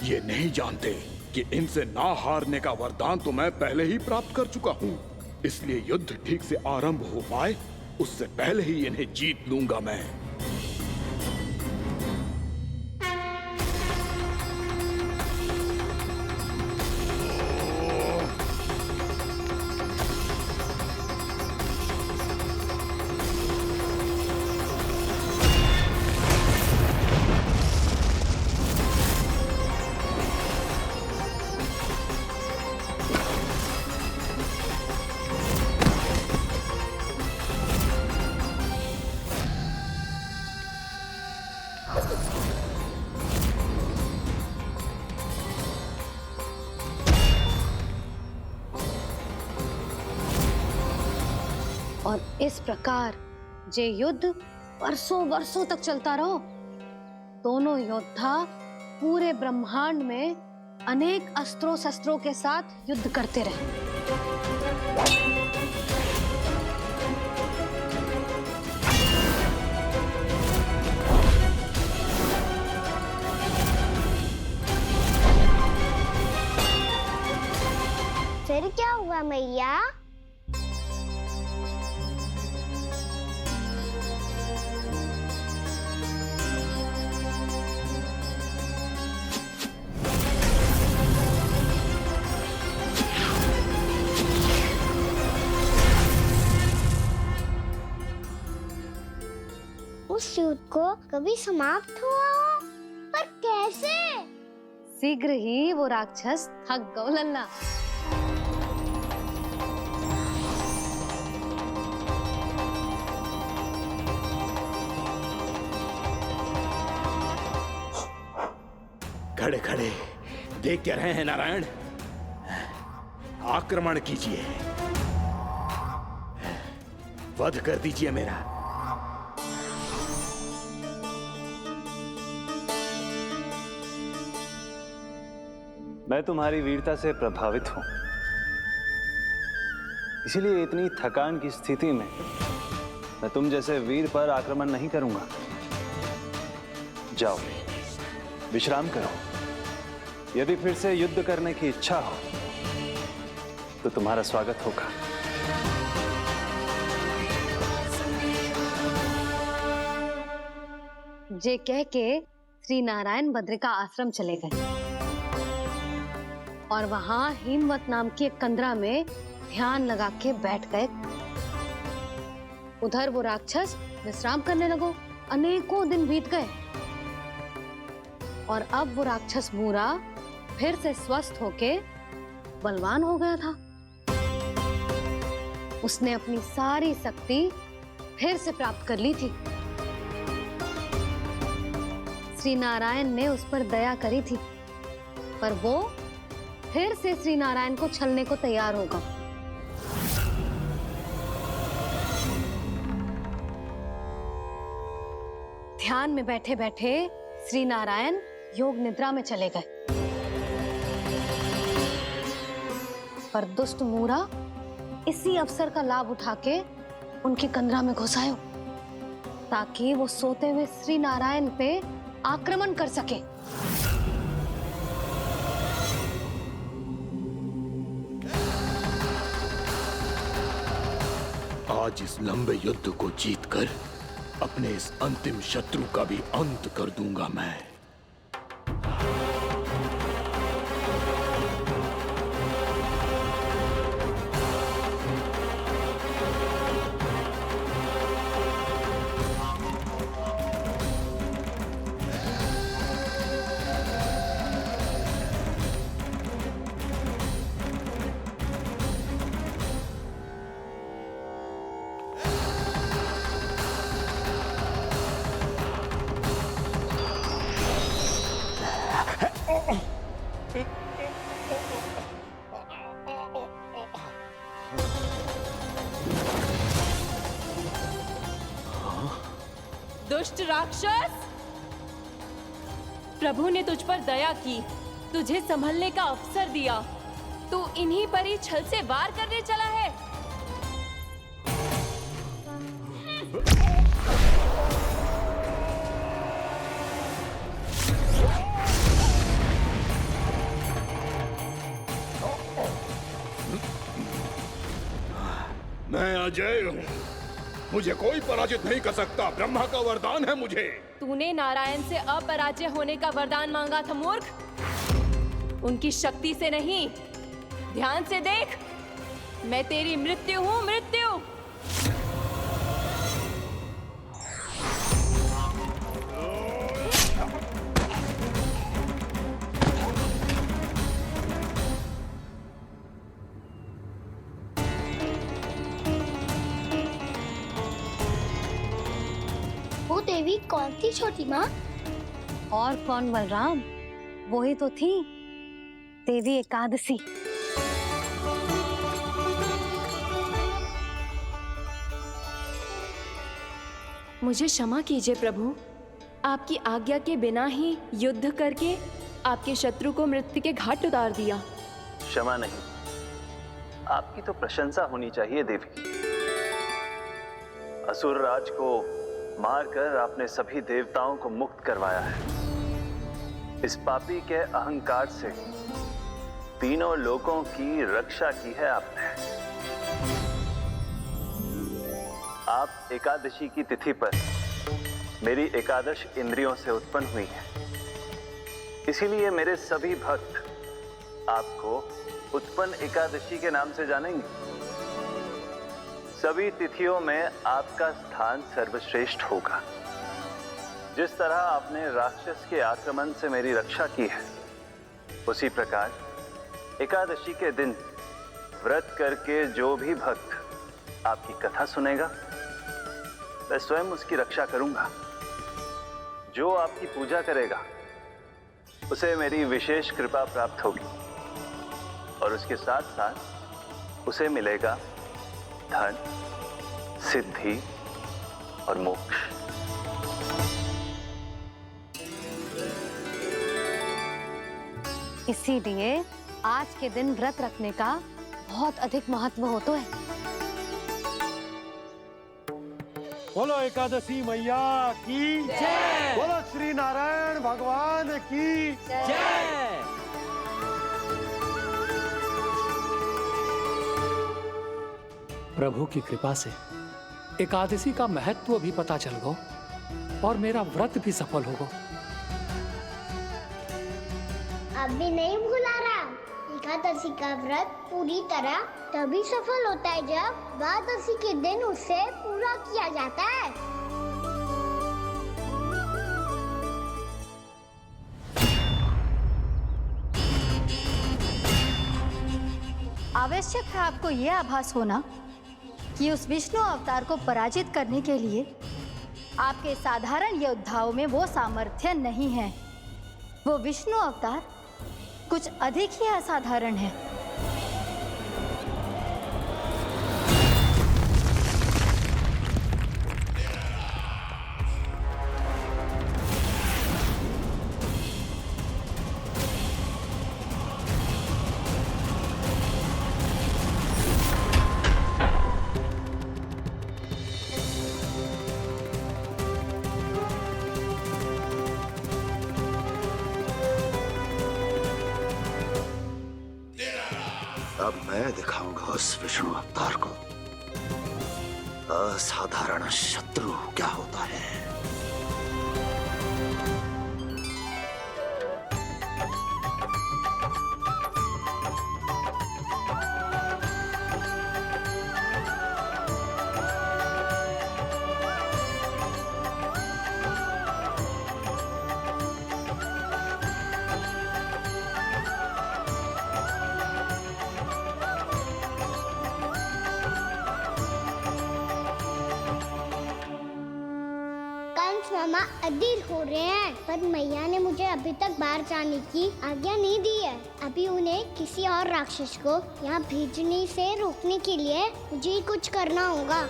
ये नहीं जानते कि इनसे ना हारने का वरदान तो मैं पहले ही प्राप्त कर चुका हूँ। इसलिए युद्ध ठीक से आरंभ हो पाए उससे पहले ही इन्हें जीत लूंगा मैं। और इस प्रकार ये युद्ध वर्षों वर्षों तक चलता रहो। दोनों योद्धा पूरे ब्रह्मांड में अनेक अस्त्रों शस्त्रों के साथ युद्ध करते रहे। फिर क्या हुआ मैया? उस युद्ध को कभी समाप्त हुआ हो, पर कैसे? शीघ्र ही वो राक्षस थक गौ लल्ला। खड़े खड़े देख क्या रहे हैं नारायण? आक्रमण कीजिए, वध कर दीजिए मेरा। मैं तुम्हारी वीरता से प्रभावित हूं, इसीलिए इतनी थकान की स्थिति में मैं तुम जैसे वीर पर आक्रमण नहीं करूंगा। जाओ विश्राम करो। यदि फिर से युद्ध करने की इच्छा हो तो तुम्हारा स्वागत होगा। जे कह के श्री नारायण बद्रिका आश्रम चले गए और वहां हिमवत नाम की एक कंदरा में ध्यान लगा के बैठ गए। उधर वो राक्षस विश्राम करने लगो। अनेकों दिन बीत गए और अब वो राक्षस मूरा फिर से स्वस्थ होके बलवान हो गया था। उसने अपनी सारी शक्ति फिर से प्राप्त कर ली थी। श्री नारायण ने उस पर दया करी थी, पर वो फिर से श्री नारायण को छलने को तैयार होगा। ध्यान में बैठे बैठे श्री नारायण योग निद्रा में चले गए, पर दुष्ट मूरा इसी अवसर का लाभ उठा के उनकी कंदरा में घुस आयो ताकि वो सोते हुए श्री नारायण पे आक्रमण कर सके। आज इस लंबे युद्ध को जीतकर अपने इस अंतिम शत्रु का भी अंत कर दूंगा मैं। दुष्ट राक्षस, प्रभु ने तुझ पर दया की, तुझे संभलने का अवसर दिया। तू इन्हीं पर ही छल से वार करने चला है। अजय हूँ, मुझे कोई पराजित नहीं कर सकता। ब्रह्मा का वरदान है मुझे। तूने नारायण से अपराजय होने का वरदान मांगा था मूर्ख, उनकी शक्ति से नहीं। ध्यान से देख, मैं तेरी मृत्यु हूँ, मृत्यु। वो देवी कौन थी छोटी माँ? और कौन बलराम, वही तो थी देवी एकादशी। मुझे क्षमा कीजिए प्रभु, आपकी आज्ञा के बिना ही युद्ध करके आपके शत्रु को मृत्यु के घाट उतार दिया। क्षमा नहीं, आपकी तो प्रशंसा होनी चाहिए देवी। असुर राज को मारकर आपने सभी देवताओं को मुक्त करवाया है। इस पापी के अहंकार से तीनों लोकों की रक्षा की है आपने। आप एकादशी की तिथि पर मेरी एकादश इंद्रियों से उत्पन्न हुई हैं। इसीलिए मेरे सभी भक्त आपको उत्पन्न एकादशी के नाम से जानेंगे। सभी तिथियों में आपका स्थान सर्वश्रेष्ठ होगा। जिस तरह आपने राक्षस के आक्रमण से मेरी रक्षा की है, उसी प्रकार एकादशी के दिन व्रत करके जो भी भक्त आपकी कथा सुनेगा, मैं स्वयं उसकी रक्षा करूंगा। जो आपकी पूजा करेगा, उसे मेरी विशेष कृपा प्राप्त होगी और उसके साथ साथ उसे मिलेगा धन, सिद्धि और मोक्ष। इसीलिए आज के दिन व्रत रखने का बहुत अधिक महत्व होता है। बोलो एकादशी मैया की जय। बोलो श्री नारायण भगवान की जय। प्रभु की कृपा से एकादशी का महत्व भी पता चल गो और मेरा व्रत भी सफल हो गो। अभी नहीं भूला राम, एकादशी का व्रत पूरी तरह तभी सफल होता है जब द्वादशी के दिन उसे पूरा किया जाता है। आवश्यक है आपको यह आभास होना कि उस विष्णु अवतार को पराजित करने के लिए आपके साधारण योद्धाओं में वो सामर्थ्य नहीं है। वो विष्णु अवतार कुछ अधिक ही असाधारण है। अब मैं दिखाऊंगा उस विष्णु अवतार को असाधारण शत्रु क्या होता है। मामा अधीर हो रहे हैं, पर मैया ने मुझे अभी तक बाहर जाने की आज्ञा नहीं दी है। अभी उन्हें किसी और राक्षस को यहाँ भेजने से रोकने के लिए मुझे ही कुछ करना होगा।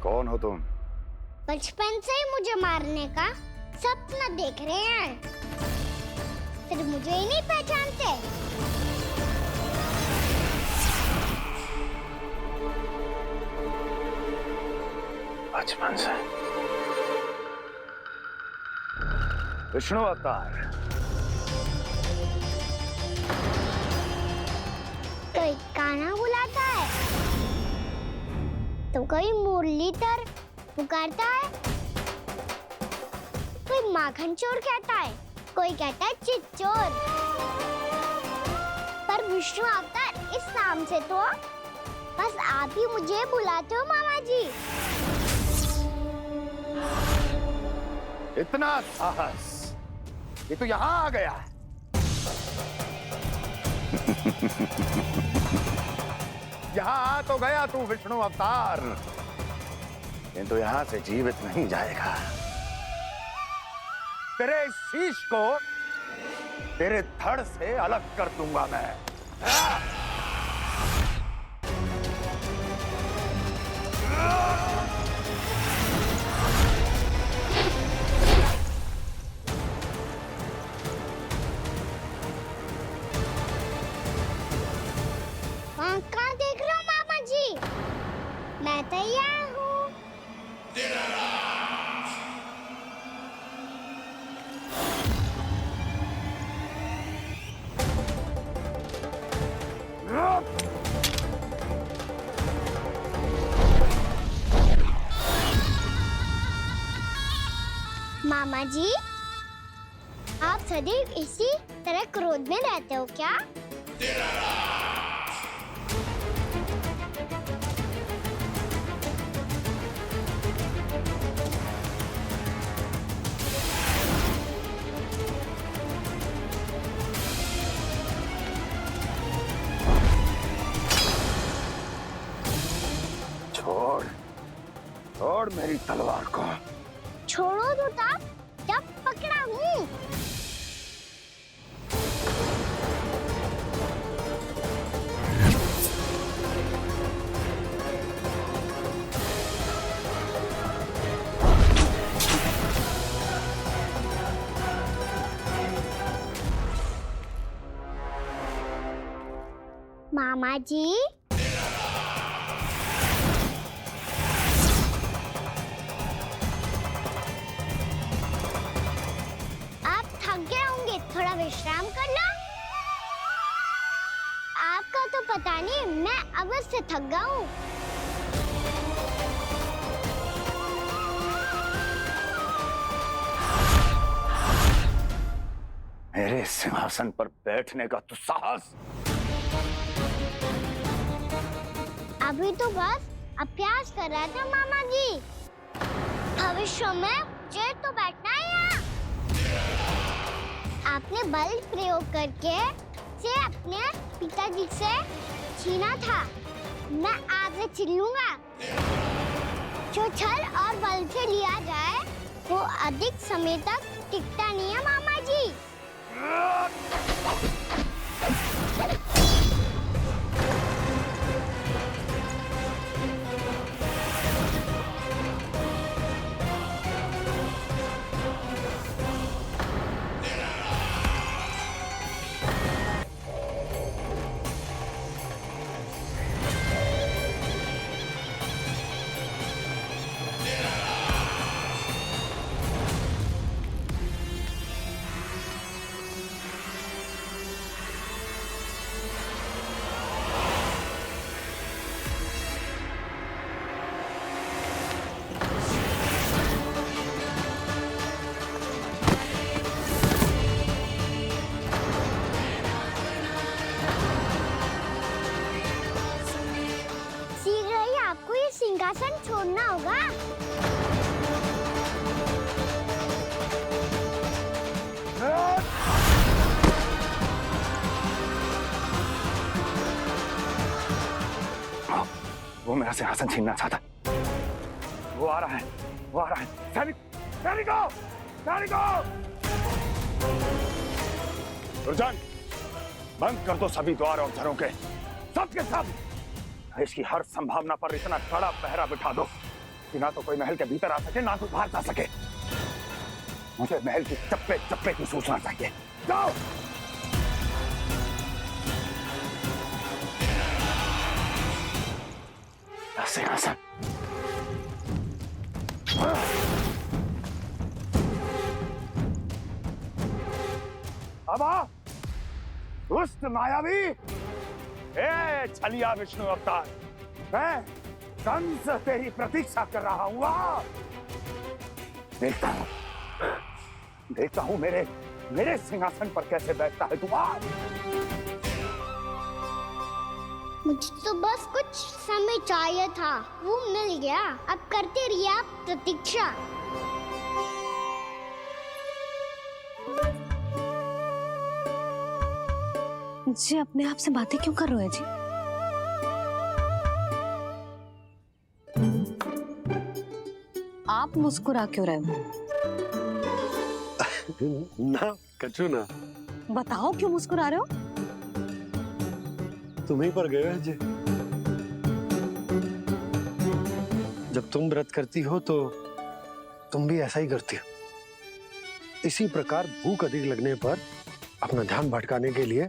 कौन हो तुम? बचपन से ही मुझे मारने का सपना देख रहे हैं, फिर मुझे ही नहीं पहचानते। बचपन से विष्णु अवतार। कोई कान्हा बुलाता है तो कोई मुरलीधर पुकारता है, कोई माखन चोर कहता है, कोई कहता है चिच्चोर। पर विष्णु अवतार इस नाम से तो बस आप ही मुझे बुलाते हो मामा जी। इतना साहस ये तो यहाँ आ गया। यहाँ आ तो गया तू विष्णु अवतार, किंतु यहाँ से जीवित नहीं जाएगा। तेरे इस शीश को तेरे धड़ से अलग कर दूंगा मैं। कहाँ देख रहे हो मामा जी? मैं तैयार हूँ। मामा जी, आप सदैव इसी तरह क्रोध में रहते हो क्या? छोड़ मेरी तलवार को। छोड़ो तो तब जब पकड़ा हूँ। मामा जी, थोड़ा विश्राम कर लो। आपका तो पता नहीं, मैं अवश्य थक गया हूँ। मेरे सिंहासन पर बैठने का तू साहस? अभी तो बस अभ्यास कर रहा था मामा जी। भविष्य में मुझे तो बैठना है यहाँ। आपने बल प्रयोग करके से अपने पिताजी से छीना था, मैं आपसे छीन लूंगा। जो छल और बल से लिया जाए वो अधिक समय तक टिकता नहीं है मामा जी। सिंहासन छोड़ना होगा। वो मेरा सिंहासन छीनना चाहता है। वो आ रहा है, वो आ रहा है। सैनिकों! दुर्जन, बंद कर दो सभी द्वार और घरों के, सब के सब। इसकी हर संभावना पर इतना कड़ा पहरा बिठा दो कि ना तो कोई महल के भीतर आ सके ना तो बाहर जा सके। मुझे महल की चप्पे चप्पे की सूचना चाहिए। जाओ। सिंहासन। अब आ, दुष्ट मायावी, ए छलिया विष्णु अवतार, मैं कंस तेरी प्रतीक्षा कर रहा हूँ। देखता हूँ मेरे सिंहासन पर कैसे बैठता है तू। मुझे तो बस कुछ समय चाहिए था, वो मिल गया। अब करते रहिए आप प्रतीक्षा। जी अपने आप से बातें क्यों कर रहे हो जी? आप मुस्कुरा क्यों रहे हो? ना कछु ना। बताओ क्यों मुस्कुरा रहे हो? तुम ही पर गए हैं जी। जब तुम व्रत करती हो तो तुम भी ऐसा ही करती हो। इसी प्रकार भूख अधिक लगने पर अपना ध्यान भटकाने के लिए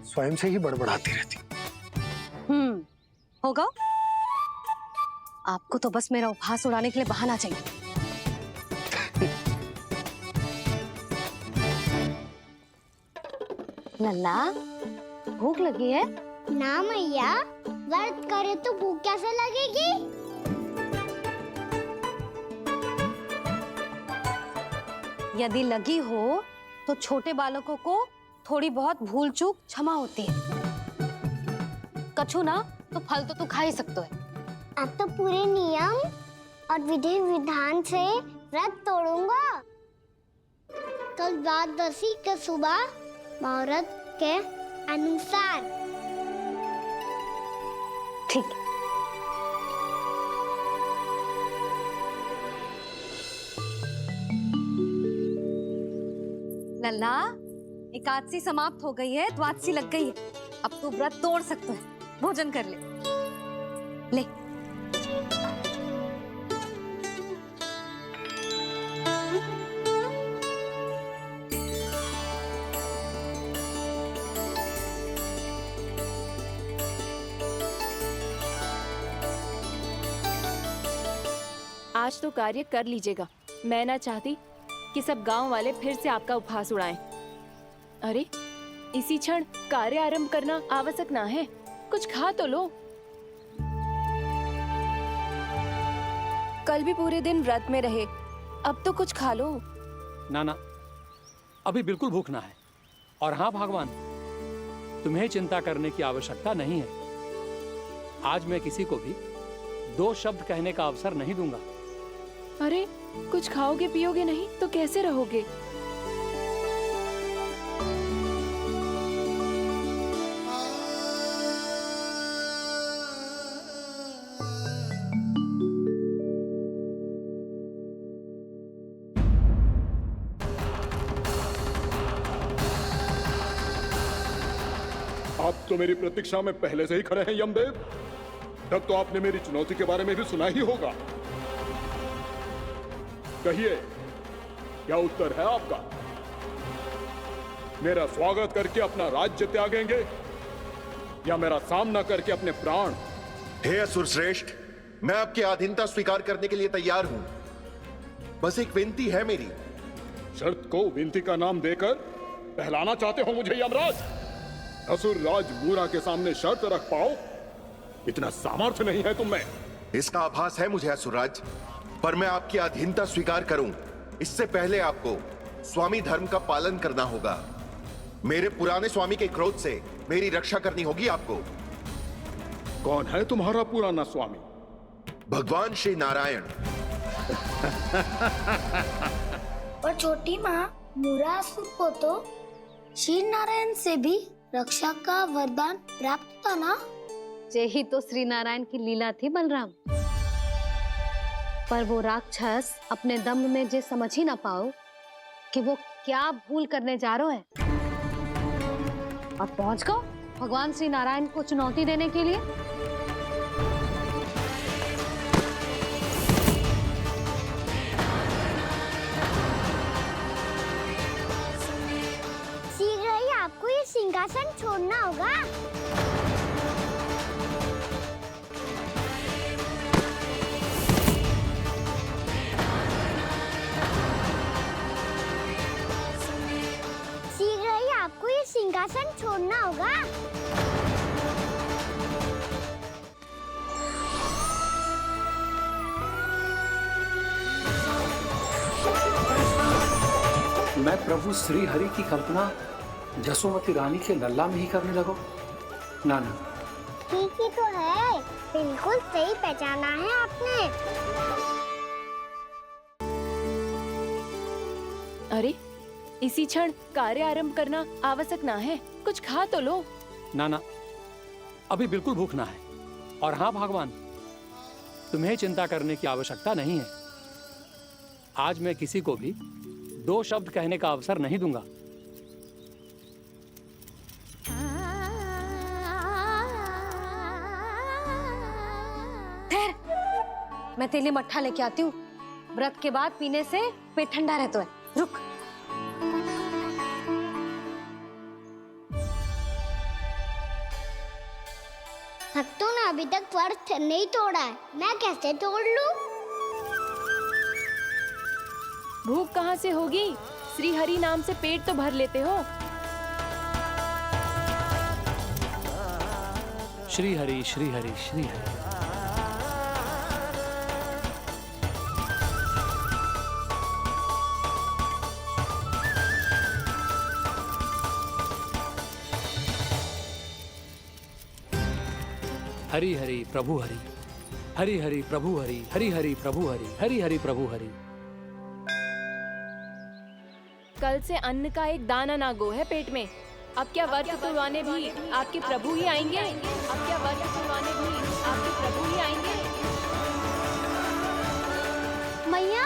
स्वयं से ही बड़बड़ाती रहती। होगा। आपको तो बस मेरा उपहास उड़ाने के लिए बहाना चाहिए। लल्ला, भूख लगी है? ना मैया, व्रत करे तो भूख कैसे लगेगी? यदि लगी हो तो छोटे बालकों को थोड़ी बहुत भूल चूक क्षमा होती है। कछु ना तो फल तो तू खा ही सकते है। अब तो पूरे नियम और विधि विधान से व्रत तोड़ूंगा। कल द्वादशी के सुबह मुहूर्त के अनुसार। ठीक। लल्ला, एकादशी समाप्त हो गई है, द्वादशी लग गई है। अब तू व्रत तोड़ सकते है। भोजन कर ले। ले। आज तो कार्य कर लीजिएगा। मैं ना चाहती कि सब गांव वाले फिर से आपका उपहास उड़ाएं। अरे, इसी क्षण कार्य आरंभ करना आवश्यक ना है। कुछ खा तो लो। कल भी पूरे दिन व्रत में रहे, अब तो कुछ खा लो। ना, अभी बिल्कुल भूख ना है। और हाँ भगवान, तुम्हें चिंता करने की आवश्यकता नहीं है। आज मैं किसी को भी 2 शब्द कहने का अवसर नहीं दूंगा। अरे, कुछ खाओगे पियोगे नहीं तो कैसे रहोगे? आप तो मेरी प्रतीक्षा में पहले से ही खड़े हैं यमदेव। तब तो आपने मेरी चुनौती के बारे में भी सुना ही होगा। कहिए, क्या उत्तर है आपका? मेरा स्वागत करके अपना राज्य त्यागेंगे या मेरा सामना करके अपने प्राण? हे असुर श्रेष्ठ, मैं आपकी अधीनता स्वीकार करने के लिए तैयार हूं। बस एक विनती है मेरी। शर्त को विनती का नाम देकर पहलाना चाहते हो मुझे यमराज? असुर राज मूरा के सामने शर्त रख पाओ, इतना सामर्थ्य नहीं है तुम में। इसका आभास है मुझे असुरराज, पर मैं आपकी अधीनता स्वीकार करूं इससे पहले आपको स्वामी धर्म का पालन करना होगा। मेरे पुराने स्वामी के क्रोध से मेरी रक्षा करनी होगी आपको। कौन है तुम्हारा पुराना स्वामी? भगवान श्री नारायण। और छोटी माँ मुरासुर को तो श्री नारायण से भी रक्षा का वरदान प्राप्त था ना? यही तो श्री नारायण की लीला थी बलराम। पर वो राक्षस अपने दम में जे समझ ही ना पाओ कि वो क्या भूल करने जा रहे हैं, और पहुंच गओ भगवान श्री नारायण को चुनौती देने के लिए। सिंहासन छोड़ना होगा। शीघ्र ही आपको ये सिंहासन छोड़ना होगा। मैं प्रभु श्री हरि की कल्पना जसोमती रानी के लल्ला में ही करने लगो? ना ना, ठीक ही तो है, बिल्कुल सही पहचाना है आपने। अरे इसी क्षण कार्य आरंभ करना आवश्यक ना है, कुछ खा तो लो। ना ना, अभी बिल्कुल भूख ना है। और हाँ भगवान, तुम्हें चिंता करने की आवश्यकता नहीं है। आज मैं किसी को भी 2 शब्द कहने का अवसर नहीं दूंगा। ठहर, मैं तेरे लिए मट्ठा लेके आती हूँ। व्रत के बाद पीने से पेट ठंडा रहता है। रुक। भक्तों ने अभी तक व्रत नहीं तोड़ा है, मैं कैसे तोड़ लूं? भूख कहाँ से होगी? श्री हरि नाम से पेट तो भर लेते हो। श्री हरि श्री हरि श्री हरि। हरि हरि प्रभु हरि, हरि हरि प्रभु हरि, हरि हरि प्रभु हरि, हरि हरि प्रभु हरि। कल से अन्न का एक दाना ना गो है पेट में। अब क्या व्रत तुड़वाने भी आपके प्रभु ही आएंगे? अब क्या व्रत तुड़वाने भी आपके प्रभु ही आएंगे? मैया